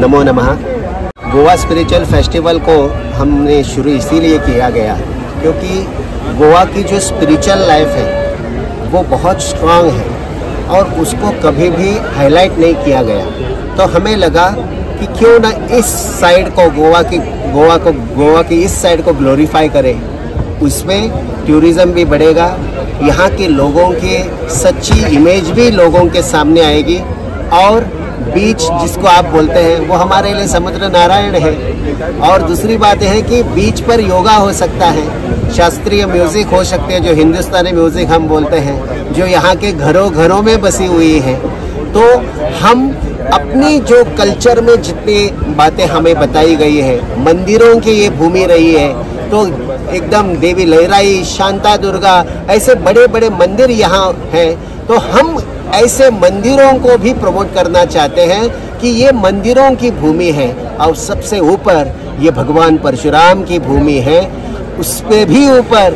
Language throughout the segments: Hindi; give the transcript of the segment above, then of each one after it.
नमो नमः। गोवा स्पिरिचुअल फेस्टिवल को हमने शुरू इसीलिए किया गया क्योंकि गोवा की जो स्पिरिचुअल लाइफ है वो बहुत स्ट्रांग है और उसको कभी भी हाईलाइट नहीं किया गया। तो हमें लगा कि क्यों ना इस साइड को गोवा की इस साइड को ग्लोरीफाई करें। उसमें टूरिज़्म भी बढ़ेगा, यहाँ के लोगों की सच्ची इमेज भी लोगों के सामने आएगी और बीच जिसको आप बोलते हैं वो हमारे लिए समुद्र नारायण है। और दूसरी बात है कि बीच पर योगा हो सकता है, शास्त्रीय म्यूज़िक हो सकते हैं जो हिंदुस्तानी म्यूज़िक हम बोलते हैं, जो यहाँ के घरों घरों में बसी हुई है। तो हम अपनी जो कल्चर में जितनी बातें हमें बताई गई है, मंदिरों की ये भूमि रही है, तो एकदम देवी लहराई, शांता दुर्गा, ऐसे बड़े बड़े मंदिर यहाँ हैं। तो हम ऐसे मंदिरों को भी प्रमोट करना चाहते हैं कि ये मंदिरों की भूमि है और सबसे ऊपर ये भगवान परशुराम की भूमि है, उस पे भी ऊपर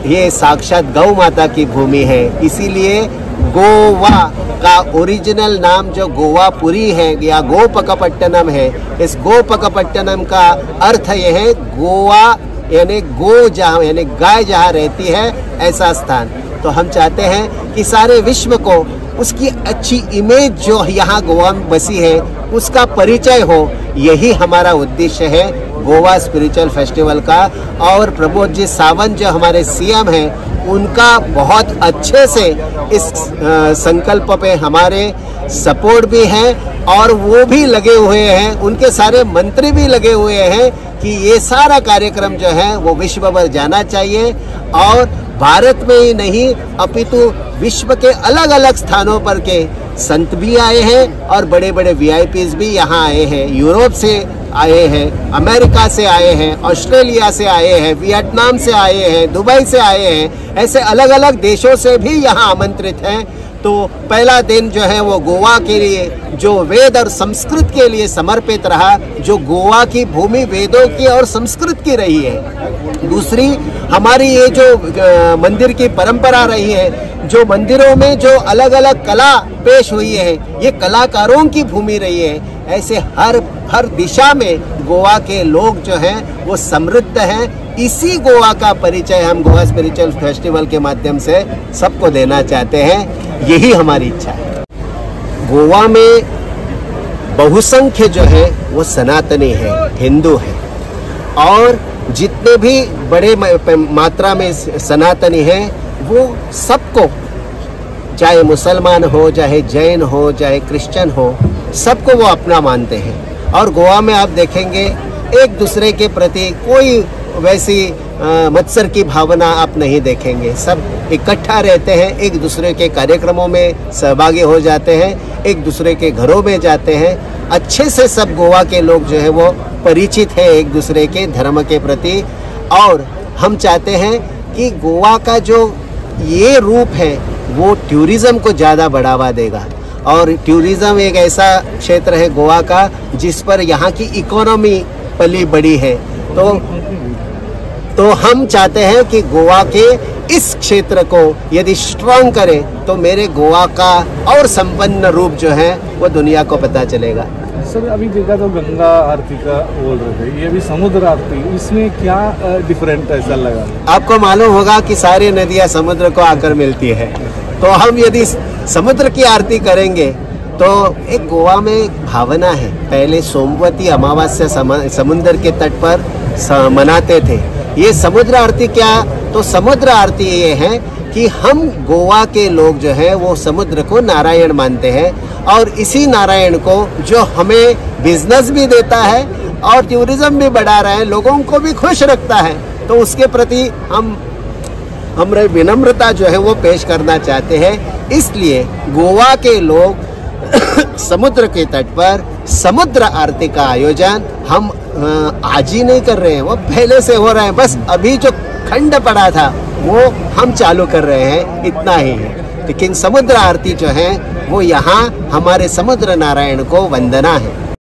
ये साक्षात गौ माता की भूमि है। इसीलिए गोवा का ओरिजिनल नाम जो गोवापुरी है या गोपकपट्टनम है, इस गोपकपट्टनम का अर्थ यह है गोवा यानी गो जहाँ यानी गाय जहाँ रहती है ऐसा स्थान। तो हम चाहते हैं कि सारे विश्व को उसकी अच्छी इमेज जो यहाँ गोवा में बसी है उसका परिचय हो, यही हमारा उद्देश्य है गोवा स्पिरिचुअल फेस्टिवल का। और प्रमोद जी सावंत जो हमारे सीएम हैं उनका बहुत अच्छे से इस संकल्प पे हमारे सपोर्ट भी है और वो भी लगे हुए हैं, उनके सारे मंत्री भी लगे हुए हैं कि ये सारा कार्यक्रम जो है वो विश्व भर जाना चाहिए। और भारत में ही नहीं अपितु विश्व के अलग अलग स्थानों पर के संत भी आए हैं और बड़े बड़े वीआईपीज भी यहाँ आए हैं, यूरोप से आए हैं, अमेरिका से आए हैं, ऑस्ट्रेलिया से आए हैं, वियतनाम से आए हैं, दुबई से आए हैं, ऐसे अलग अलग देशों से भी यहाँ आमंत्रित हैं। तो पहला दिन जो है वो गोवा के लिए जो वेद और संस्कृत के लिए समर्पित रहा, जो गोवा की भूमि वेदों की और संस्कृत की रही है। दूसरी हमारी ये जो मंदिर की परंपरा रही है, जो मंदिरों में जो अलग अलग कला पेश हुई है, ये कलाकारों की भूमि रही है। ऐसे हर दिशा में गोवा के लोग जो हैं वो समृद्ध हैं। इसी गोवा का परिचय हम गोवा स्पिरिचुअल फेस्टिवल के माध्यम से सबको देना चाहते हैं, यही हमारी इच्छा है। गोवा में बहुसंख्य जो है वो सनातनी है, हिंदू है, और जितने भी बड़े मात्रा में सनातनी हैं वो सबको, चाहे मुसलमान हो, चाहे जैन हो, चाहे क्रिश्चियन हो, सबको वो अपना मानते हैं। और गोवा में आप देखेंगे एक दूसरे के प्रति कोई वैसी मत्सर की भावना आप नहीं देखेंगे। सब इकट्ठा रहते हैं, एक दूसरे के कार्यक्रमों में सहभागी हो जाते हैं, एक दूसरे के घरों में जाते हैं। अच्छे से सब गोवा के लोग जो है वो परिचित है एक दूसरे के धर्म के प्रति। और हम चाहते हैं कि गोवा का जो ये रूप है वो टूरिज़्म को ज़्यादा बढ़ावा देगा। और टूरिज़्म एक ऐसा क्षेत्र है गोवा का जिस पर यहाँ की इकोनॉमी पली बड़ी है। तो हम चाहते हैं कि गोवा के इस क्षेत्र को यदि स्ट्रॉन्ग करें तो मेरे गोवा का और संपन्न रूप जो है वो दुनिया को पता चलेगा। सर अभी देखा तो गंगा आरती का बोल रहे थे, ये भी समुद्र आरती, इसमें क्या डिफरेंट ऐसा लगा? आपको मालूम होगा कि सारी नदियाँ समुद्र को आकर मिलती है, तो हम यदि समुद्र की आरती करेंगे तो एक गोवा में एक भावना है। पहले सोमवती अमावस्या समुद्र के तट पर मनाते थे। ये समुद्र आरती क्या? तो समुद्र आरती ये है कि हम गोवा के लोग जो है वो समुद्र को नारायण मानते हैं और इसी नारायण को जो हमें बिजनेस भी देता है और टूरिज्म भी बढ़ा रहा है, लोगों को भी खुश रखता है, तो उसके प्रति हमारे विनम्रता जो है वो पेश करना चाहते हैं। इसलिए गोवा के लोग समुद्र के तट पर समुद्र आरती का आयोजन हम आज ही नहीं कर रहे हैं, वो पहले से हो रहा है। बस अभी जो खंड पड़ा था वो हम चालू कर रहे हैं, इतना ही है। लेकिन समुद्र आरती जो है वो यहाँ हमारे समुद्र नारायण को वंदना है।